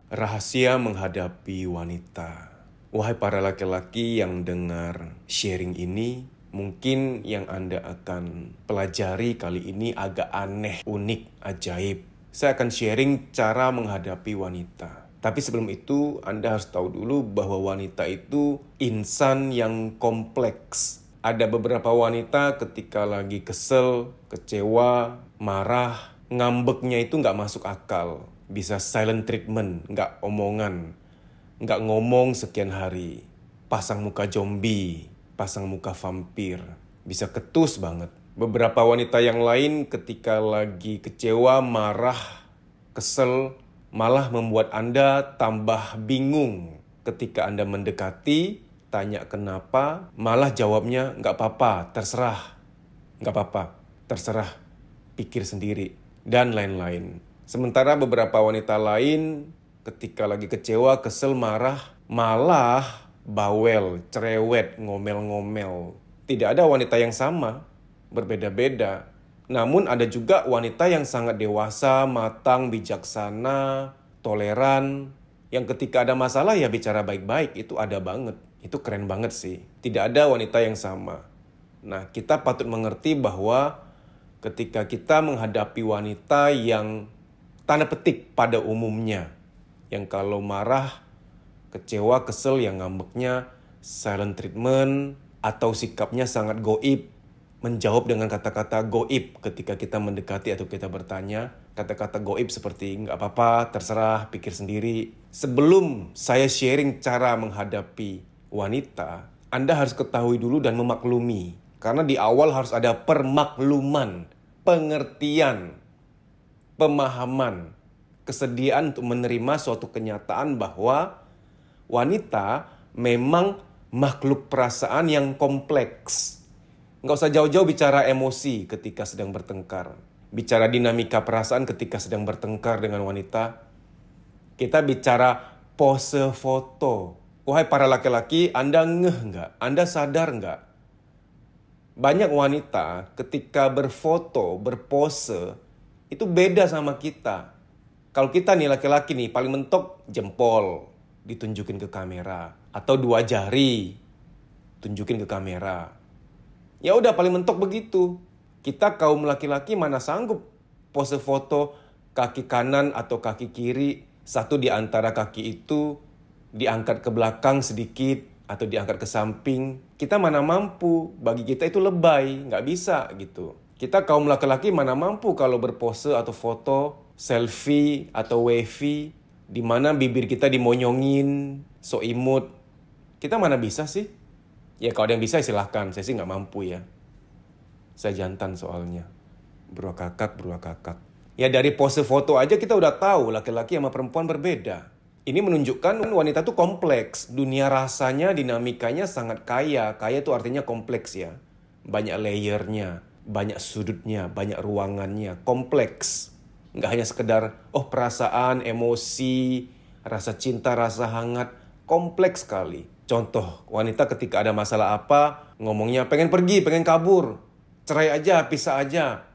Rahasia menghadapi wanita. Wahai para laki-laki yang dengar sharing ini, mungkin yang Anda akan pelajari kali ini agak aneh, unik, ajaib. Saya akan sharing cara menghadapi wanita. Tapi sebelum itu, Anda harus tahu dulu bahwa wanita itu insan yang kompleks. Ada beberapa wanita ketika lagi kesel, kecewa, marah, ngambeknya itu nggak masuk akal. Bisa silent treatment, nggak omongan, nggak ngomong sekian hari. Pasang muka zombie, pasang muka vampir, bisa ketus banget. Beberapa wanita yang lain ketika lagi kecewa, marah, kesel, malah membuat Anda tambah bingung. Ketika Anda mendekati, tanya kenapa, malah jawabnya nggak apa-apa, terserah. Nggak apa-apa, terserah, pikir sendiri, dan lain-lain. Sementara beberapa wanita lain ketika lagi kecewa, kesel, marah, malah bawel, cerewet, ngomel-ngomel. Tidak ada wanita yang sama, berbeda-beda. Namun ada juga wanita yang sangat dewasa, matang, bijaksana, toleran. Yang ketika ada masalah ya bicara baik-baik, itu ada banget. Itu keren banget sih. Tidak ada wanita yang sama. Nah, kita patut mengerti bahwa ketika kita menghadapi wanita yang tanda petik pada umumnya, yang kalau marah, kecewa, kesel, yang ngambeknya silent treatment, atau sikapnya sangat goib, menjawab dengan kata-kata goib ketika kita mendekati atau kita bertanya, kata-kata goib seperti nggak apa-apa, terserah, pikir sendiri. Sebelum saya sharing cara menghadapi wanita, Anda harus ketahui dulu dan memaklumi. Karena di awal harus ada permakluman, pengertian, pemahaman, kesediaan untuk menerima suatu kenyataan bahwa wanita memang makhluk perasaan yang kompleks. Nggak usah jauh-jauh bicara emosi ketika sedang bertengkar. Bicara dinamika perasaan ketika sedang bertengkar dengan wanita. Kita bicara pose foto. Wahai para laki-laki, Anda ngeh nggak? Anda sadar nggak? Banyak wanita ketika berfoto, berpose, itu beda sama kita. Kalau kita nih laki-laki nih paling mentok jempol ditunjukin ke kamera atau dua jari tunjukin ke kamera. Ya udah paling mentok begitu. Kita kaum laki-laki mana sanggup pose foto kaki kanan atau kaki kiri, satu di antara kaki itu diangkat ke belakang sedikit atau diangkat ke samping. Kita mana mampu, bagi kita itu lebay, nggak bisa gitu. Kita kaum laki-laki mana mampu kalau berpose atau foto, selfie atau wavy, di mana bibir kita dimonyongin, so imut. Kita mana bisa sih? Ya kalau ada yang bisa silahkan, saya sih nggak mampu ya. Saya jantan soalnya. Bro kakak. Ya dari pose foto aja kita udah tahu laki-laki sama perempuan berbeda. Ini menunjukkan wanita tuh kompleks. Dunia rasanya, dinamikanya sangat kaya. Kaya itu artinya kompleks ya. Banyak layernya, banyak sudutnya, banyak ruangannya. Kompleks. Nggak hanya sekedar, perasaan, emosi, rasa cinta, rasa hangat. Kompleks sekali. Contoh, wanita ketika ada masalah apa, ngomongnya pengen pergi, pengen kabur. Cerai aja, pisah aja.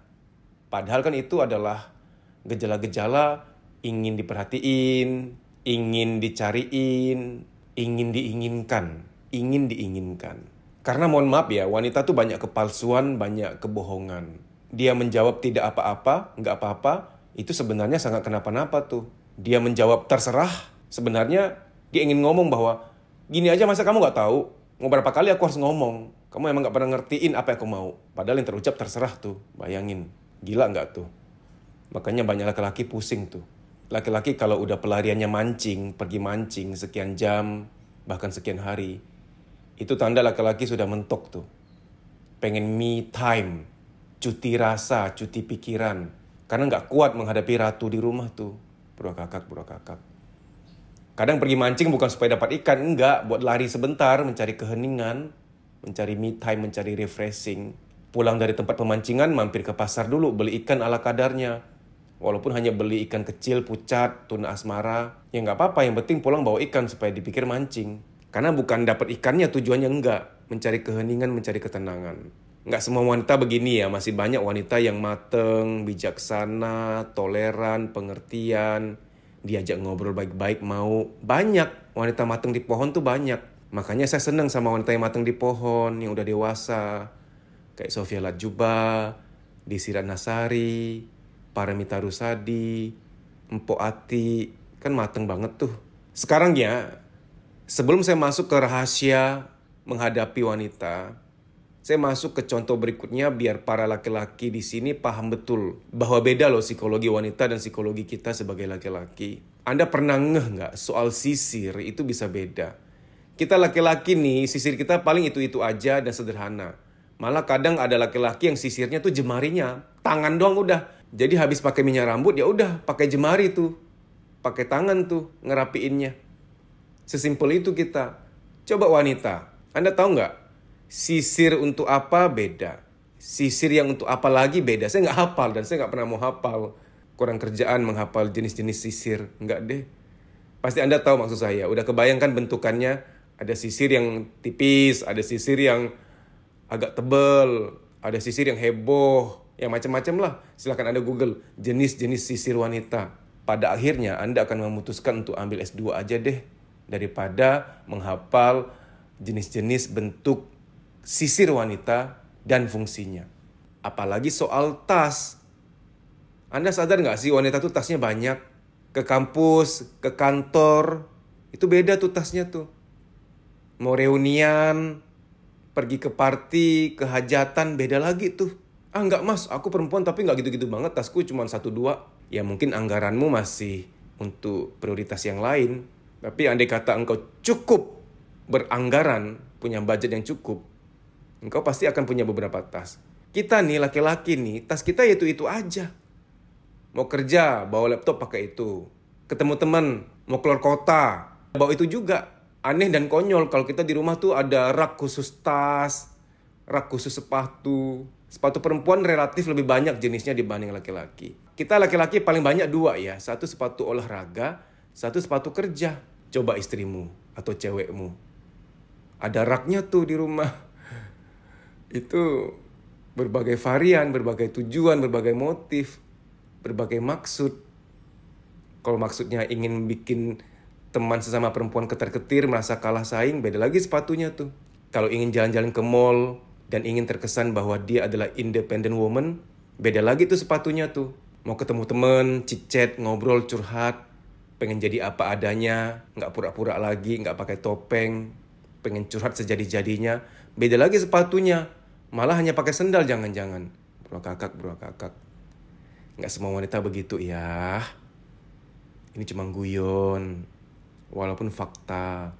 Padahal kan itu adalah gejala-gejala ingin diperhatiin, ingin dicariin, ingin diinginkan. Karena mohon maaf ya, wanita tuh banyak kepalsuan, banyak kebohongan. Dia menjawab tidak apa-apa, nggak apa-apa, itu sebenarnya sangat kenapa-napa tuh. Dia menjawab terserah, sebenarnya dia ingin ngomong bahwa, gini aja masa kamu nggak tahu? Mau berapa kali aku harus ngomong? Kamu emang nggak pernah ngertiin apa yang aku mau. Padahal yang terucap terserah tuh, bayangin. Gila nggak tuh? Makanya banyak laki-laki pusing tuh. Laki-laki kalau udah pelariannya mancing, pergi mancing sekian jam, bahkan sekian hari, itu tanda laki-laki sudah mentok tuh. Pengen me time, cuti rasa, cuti pikiran. Karena nggak kuat menghadapi ratu di rumah tuh. Bro kakak. Kadang pergi mancing bukan supaya dapat ikan, enggak. Buat lari sebentar, mencari keheningan, mencari me time, mencari refreshing. Pulang dari tempat pemancingan, mampir ke pasar dulu, beli ikan ala kadarnya. Walaupun hanya beli ikan kecil, pucat, tuna asmara, ya nggak apa-apa. Yang penting pulang bawa ikan supaya dipikir mancing. Karena bukan dapat ikannya tujuannya enggak. Mencari keheningan, mencari ketenangan. Nggak semua wanita begini ya. Masih banyak wanita yang mateng, bijaksana, toleran, pengertian. diajak ngobrol baik-baik mau. Banyak wanita matang di pohon tuh banyak. Makanya saya senang sama wanita yang matang di pohon, yang udah dewasa. Kayak Sofia Latjuba, Desi Ratnasari, Paramita Rusady, Mpok Ati. Kan matang banget tuh. Sekarang ya, sebelum saya masuk ke rahasia menghadapi wanita, saya masuk ke contoh berikutnya biar para laki-laki di sini paham betul bahwa beda loh psikologi wanita dan psikologi kita sebagai laki-laki. Anda pernah ngeh nggak soal sisir itu bisa beda? Kita laki-laki nih, sisir kita paling itu-itu aja dan sederhana. Malah kadang ada laki-laki yang sisirnya tuh jemarinya, tangan doang udah. Jadi habis pakai minyak rambut ya udah pakai jemari tuh, pakai tangan tuh ngerapiinnya. Sesimpel itu kita. Coba wanita, Anda tahu nggak? Sisir untuk apa beda. Sisir yang untuk apa lagi beda. Saya nggak hafal dan saya nggak pernah mau hafal. Kurang kerjaan menghafal jenis-jenis sisir. Nggak deh. Pasti Anda tahu maksud saya. Udah kebayangkan bentukannya. Ada sisir yang tipis. Ada sisir yang agak tebal. Ada sisir yang heboh. Yang macam-macam lah. Silahkan Anda Google. Jenis-jenis sisir wanita. Pada akhirnya Anda akan memutuskan untuk ambil S2 aja deh. Daripada menghafal jenis-jenis bentuk sisir wanita dan fungsinya. Apalagi soal tas. Anda sadar nggak sih wanita tuh tasnya banyak? Ke kampus, ke kantor, itu beda tuh tasnya tuh. Mau reunian, pergi ke party, ke hajatan, beda lagi tuh. Ah nggak mas, aku perempuan tapi nggak gitu-gitu banget, tasku cuma 1-2. Ya mungkin anggaranmu masih untuk prioritas yang lain. Tapi andai kata engkau cukup beranggaran, punya budget yang cukup, engkau pasti akan punya beberapa tas. Kita nih laki-laki nih, tas kita itu-itu aja. Mau kerja, bawa laptop pakai itu. Ketemu teman, mau keluar kota, bawa itu juga. Aneh dan konyol kalau kita di rumah tuh ada rak khusus tas, rak khusus sepatu. Sepatu perempuan relatif lebih banyak jenisnya dibanding laki-laki. Kita laki-laki paling banyak 2 ya. Satu sepatu olahraga, satu sepatu kerja. Coba istrimu atau cewekmu. Ada raknya tuh di rumah. Itu berbagai varian, berbagai tujuan, berbagai motif, berbagai maksud. Kalau maksudnya ingin bikin teman sesama perempuan ketar-ketir, merasa kalah saing, beda lagi sepatunya tuh. Kalau ingin jalan-jalan ke mall dan ingin terkesan bahwa dia adalah independent woman, beda lagi tuh sepatunya tuh. Mau ketemu temen, chit-chat, ngobrol, curhat, pengen jadi apa adanya, nggak pura-pura lagi, nggak pakai topeng, pengen curhat sejadi-jadinya, beda lagi sepatunya. Malah hanya pakai sendal jangan-jangan. Bro kakak. Nggak semua wanita begitu ya. Ini cuma guyon. Walaupun fakta.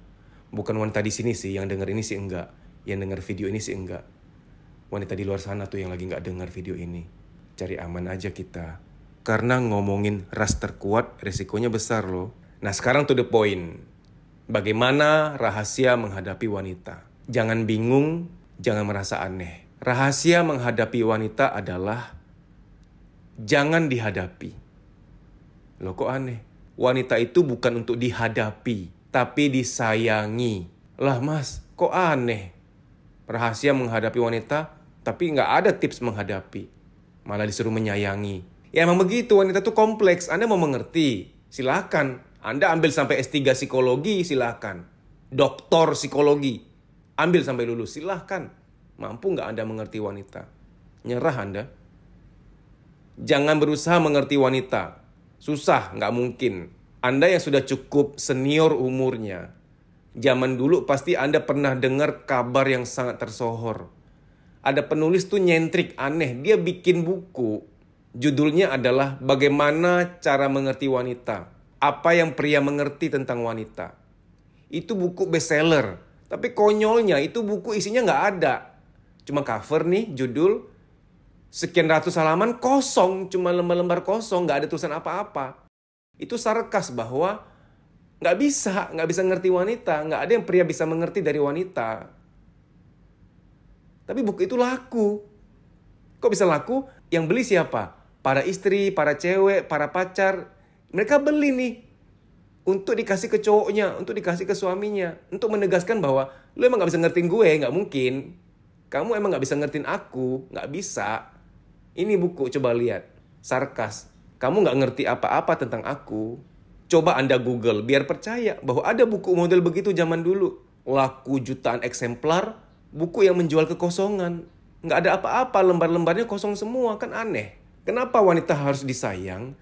Bukan wanita di sini sih, yang denger ini sih enggak. Yang denger video ini sih enggak. Wanita di luar sana tuh yang lagi nggak denger video ini. Cari aman aja kita. Karena ngomongin ras terkuat, resikonya besar loh. Nah sekarang to the point. Bagaimana rahasia menghadapi wanita? Jangan bingung, jangan merasa aneh. Rahasia menghadapi wanita adalah jangan dihadapi. Loh kok aneh? Wanita itu bukan untuk dihadapi, tapi disayangi. Lah mas, kok aneh? Rahasia menghadapi wanita, tapi nggak ada tips menghadapi. Malah disuruh menyayangi. Ya emang begitu, wanita tuh kompleks. Anda mau mengerti? Silakan. Anda ambil sampai S3 psikologi, silakan. Doktor psikologi. Ambil sampai lulus, silakan. Mampu nggak Anda mengerti wanita? Nyerah Anda. Jangan berusaha mengerti wanita. Susah, nggak mungkin. Anda yang sudah cukup senior umurnya. Zaman dulu pasti Anda pernah dengar kabar yang sangat tersohor. Ada penulis tuh nyentrik, aneh. Dia bikin buku. Judulnya adalah Bagaimana Cara Mengerti Wanita. Apa yang pria mengerti tentang wanita. Itu buku bestseller. Tapi konyolnya itu buku isinya nggak ada. Cuma cover nih, judul. Sekian ratus halaman kosong. Cuma lembar-lembar kosong, nggak ada tulisan apa-apa. Itu sarkas bahwa nggak bisa ngerti wanita. Nggak ada yang pria bisa mengerti dari wanita. Tapi buku itu laku. Kok bisa laku? Yang beli siapa? Para istri, para cewek, para pacar. Mereka beli nih. Untuk dikasih ke cowoknya, untuk dikasih ke suaminya. Untuk menegaskan bahwa lu emang gak bisa ngertiin gue, gak mungkin. Kamu emang gak bisa ngertiin aku, gak bisa. Ini buku, coba lihat. Sarkas. Kamu gak ngerti apa-apa tentang aku. Coba Anda Google, biar percaya bahwa ada buku model begitu zaman dulu. Laku jutaan eksemplar, buku yang menjual kekosongan. Nggak ada apa-apa, lembar-lembarnya kosong semua, kan aneh. Kenapa wanita harus disayang?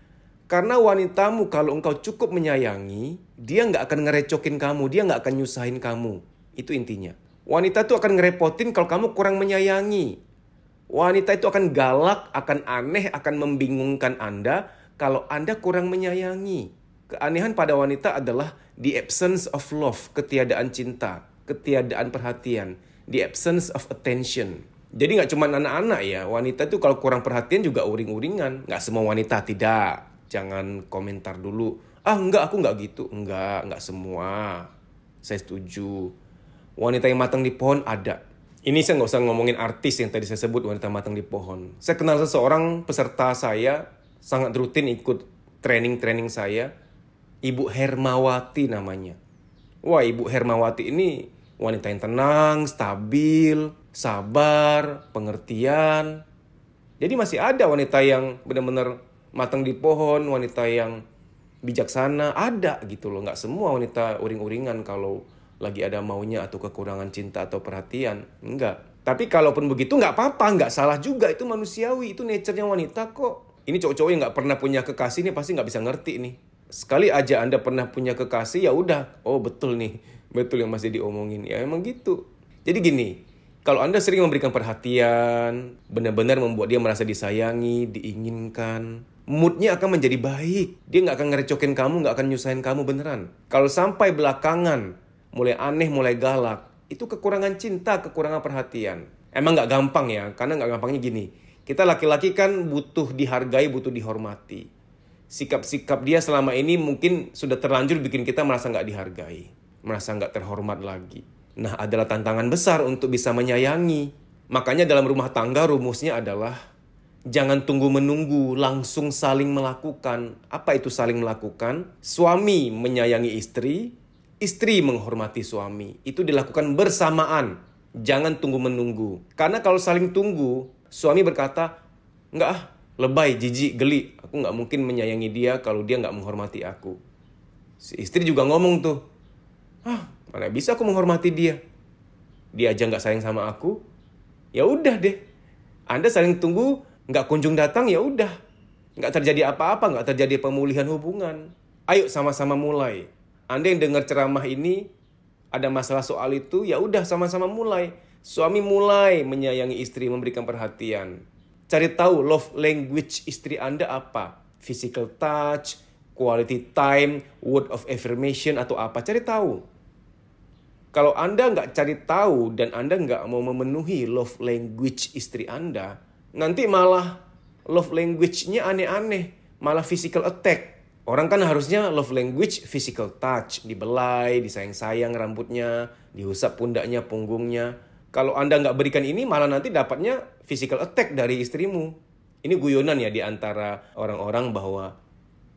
Karena wanitamu kalau engkau cukup menyayangi, dia nggak akan ngerecokin kamu, dia nggak akan nyusahin kamu. Itu intinya. Wanita tuh akan ngerepotin kalau kamu kurang menyayangi. Wanita itu akan galak, akan aneh, akan membingungkan Anda kalau Anda kurang menyayangi. Keanehan pada wanita adalah the absence of love, ketiadaan cinta, ketiadaan perhatian, the absence of attention. Jadi nggak cuma anak-anak ya, wanita itu kalau kurang perhatian juga uring-uringan. Nggak semua wanita, tidak. Jangan komentar dulu. Ah enggak, aku nggak gitu. Enggak semua. Saya setuju. Wanita yang matang di pohon ada. Ini saya nggak usah ngomongin artis yang tadi saya sebut wanita matang di pohon. Saya kenal seseorang peserta saya, sangat rutin ikut training saya. Ibu Hermawati namanya. Wah, Ibu Hermawati ini wanita yang tenang, stabil, sabar, pengertian. Jadi masih ada wanita yang benar-benar matang di pohon, wanita yang bijaksana, ada gitu loh. Nggak semua wanita uring-uringan kalau lagi ada maunya atau kekurangan cinta atau perhatian. Enggak. Tapi kalaupun begitu nggak apa-apa, nggak salah juga. Itu manusiawi, itu nature-nya wanita kok. Ini cowok-cowok yang nggak pernah punya kekasih nih pasti nggak bisa ngerti nih. Sekali aja Anda pernah punya kekasih, ya udah, oh betul nih, betul yang masih diomongin. Ya emang gitu. Jadi gini, kalau Anda sering memberikan perhatian, benar-benar membuat dia merasa disayangi, diinginkan, moodnya akan menjadi baik. Dia nggak akan ngerecokin kamu, nggak akan nyusahin kamu beneran. Kalau sampai belakangan, mulai aneh, mulai galak, itu kekurangan cinta, kekurangan perhatian. Emang nggak gampang ya, karena nggak gampangnya gini. Kita laki-laki kan butuh dihargai, butuh dihormati. Sikap-sikap dia selama ini mungkin sudah terlanjur bikin kita merasa nggak dihargai. Merasa nggak terhormat lagi. Nah, adalah tantangan besar untuk bisa menyayangi. Makanya dalam rumah tangga rumusnya adalah jangan tunggu-menunggu, langsung saling melakukan. Apa itu saling melakukan? Suami menyayangi istri, istri menghormati suami. Itu dilakukan bersamaan. Jangan tunggu-menunggu. Karena kalau saling tunggu, suami berkata, enggak ah, lebay, jijik, geli. Aku nggak mungkin menyayangi dia kalau dia nggak menghormati aku. Si istri juga ngomong tuh, ah mana bisa aku menghormati dia? Dia aja nggak sayang sama aku. Ya udah deh. Anda saling tunggu, nggak kunjung datang, ya udah. Nggak terjadi apa-apa, nggak terjadi pemulihan hubungan. Ayo sama-sama mulai. Anda yang dengar ceramah ini, ada masalah soal itu, ya udah sama-sama mulai. Suami mulai menyayangi istri, memberikan perhatian. Cari tahu love language istri Anda apa. Physical touch, quality time, word of affirmation atau apa. Cari tahu. Kalau Anda nggak cari tahu dan Anda nggak mau memenuhi love language istri Anda, nanti malah love language-nya aneh-aneh. Malah physical attack. Orang kan harusnya love language physical touch. Dibelai, disayang-sayang rambutnya, diusap pundaknya, punggungnya. Kalau Anda nggak berikan ini, malah nanti dapatnya physical attack dari istrimu. Ini guyonan ya di antara orang-orang bahwa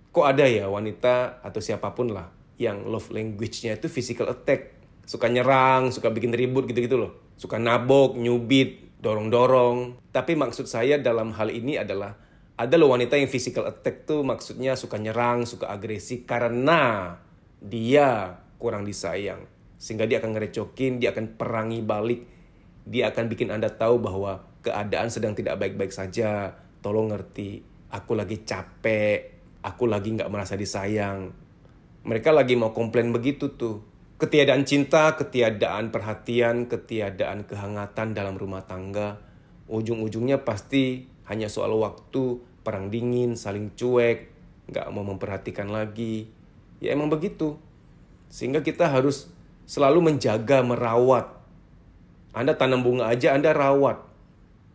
kok ada ya wanita atau siapapun lah yang love language-nya itu physical attack. Suka nyerang, suka bikin ribut gitu-gitu loh. Suka nabok, nyubit, dorong-dorong. Tapi maksud saya dalam hal ini adalah ada loh wanita yang physical attack tuh maksudnya suka nyerang, suka agresi karena dia kurang disayang. Sehingga dia akan ngerecokin, dia akan perangi balik. Dia akan bikin Anda tahu bahwa keadaan sedang tidak baik-baik saja. Tolong ngerti, aku lagi capek, aku lagi nggak merasa disayang. Mereka lagi mau komplain begitu tuh. Ketiadaan cinta, ketiadaan perhatian, ketiadaan kehangatan dalam rumah tangga. Ujung-ujungnya pasti hanya soal waktu, perang dingin, saling cuek, nggak mau memperhatikan lagi. Ya emang begitu. Sehingga kita harus selalu menjaga, merawat. Anda tanam bunga aja, Anda rawat.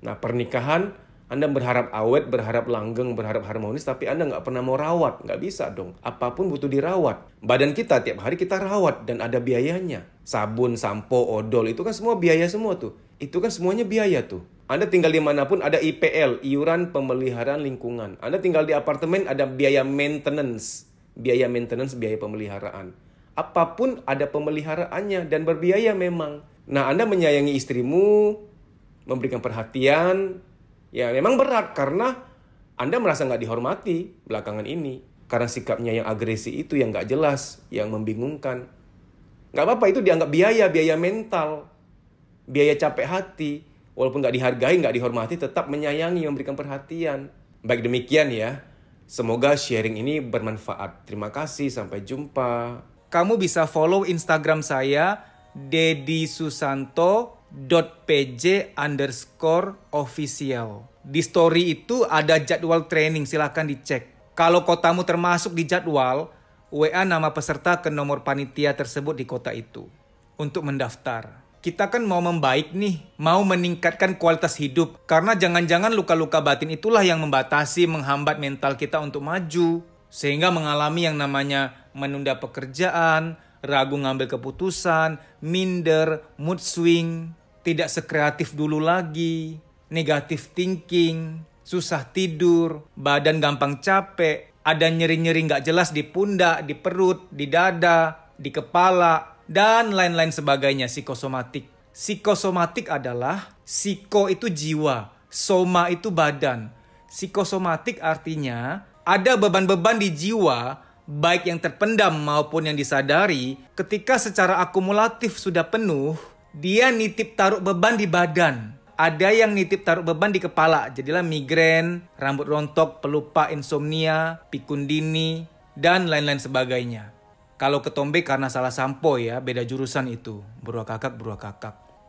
Nah, pernikahan, Anda berharap awet, berharap langgeng, berharap harmonis, tapi Anda nggak pernah mau rawat. Nggak bisa dong. Apapun butuh dirawat. Badan kita tiap hari kita rawat dan ada biayanya. Sabun, sampo, odol, itu kan semua biaya semua tuh. Itu kan semuanya biaya tuh. Anda tinggal dimanapun ada IPL, iuran pemeliharaan lingkungan. Anda tinggal di apartemen ada biaya maintenance. Biaya maintenance, biaya pemeliharaan. Apapun ada pemeliharaannya dan berbiaya memang. Nah, Anda menyayangi istrimu, memberikan perhatian, ya memang berat karena Anda merasa nggak dihormati belakangan ini. Karena sikapnya yang agresi itu yang nggak jelas, yang membingungkan. Nggak apa-apa, itu dianggap biaya mental, biaya capek hati. Walaupun nggak dihargai, nggak dihormati, tetap menyayangi, memberikan perhatian. Baik demikian ya. Semoga sharing ini bermanfaat. Terima kasih, sampai jumpa. Kamu bisa follow Instagram saya, deddysusanto.pj_official. Di story itu ada jadwal training, silahkan dicek. Kalau kotamu termasuk di jadwal, WA nama peserta ke nomor panitia tersebut di kota itu untuk mendaftar. Kita kan mau membaik nih, mau meningkatkan kualitas hidup. Karena jangan-jangan luka-luka batin itulah yang membatasi, menghambat mental kita untuk maju. Sehingga mengalami yang namanya menunda pekerjaan, ragu ngambil keputusan, minder, mood swing, tidak sekreatif dulu lagi, negative thinking, susah tidur, badan gampang capek, ada nyeri-nyeri nggak jelas di pundak, di perut, di dada, di kepala, dan lain-lain sebagainya, psikosomatik. Psikosomatik adalah, psiko itu jiwa, soma itu badan. Psikosomatik artinya ada beban-beban di jiwa, baik yang terpendam maupun yang disadari, ketika secara akumulatif sudah penuh, dia nitip taruh beban di badan. Ada yang nitip taruh beban di kepala, jadilah migrain, rambut rontok, pelupa, insomnia, pikun dini, dan lain-lain sebagainya. Kalau ketombe karena salah sampo ya, beda jurusan itu. Beruah kakak.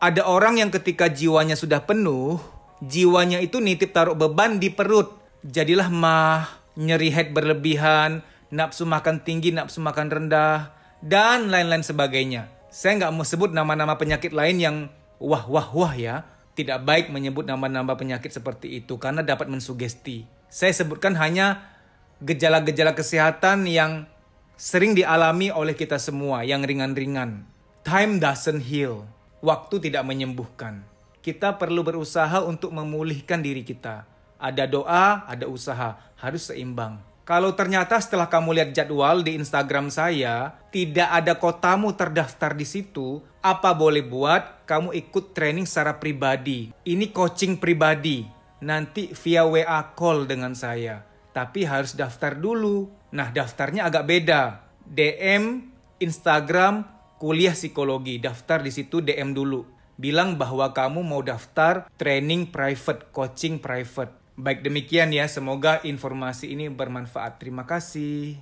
Ada orang yang ketika jiwanya sudah penuh, jiwanya itu nitip taruh beban di perut. Jadilah mah, nyeri head berlebihan, nafsu makan tinggi, nafsu makan rendah, dan lain-lain sebagainya. Saya nggak mau sebut nama-nama penyakit lain yang wah ya. Tidak baik menyebut nama-nama penyakit seperti itu karena dapat mensugesti. Saya sebutkan hanya gejala-gejala kesehatan yang sering dialami oleh kita semua, yang ringan-ringan. Time doesn't heal. Waktu tidak menyembuhkan. Kita perlu berusaha untuk memulihkan diri kita. Ada doa, ada usaha. Harus seimbang. Kalau ternyata setelah kamu lihat jadwal di Instagram saya, tidak ada kotamu terdaftar di situ, apa boleh buat kamu ikut training secara pribadi. Ini coaching pribadi. Nanti via WA call dengan saya. Tapi harus daftar dulu. Nah, daftarnya agak beda. DM, Instagram, kuliah psikologi. Daftar di situ, DM dulu. Bilang bahwa kamu mau daftar training private, coaching private. Baik demikian ya, semoga informasi ini bermanfaat. Terima kasih.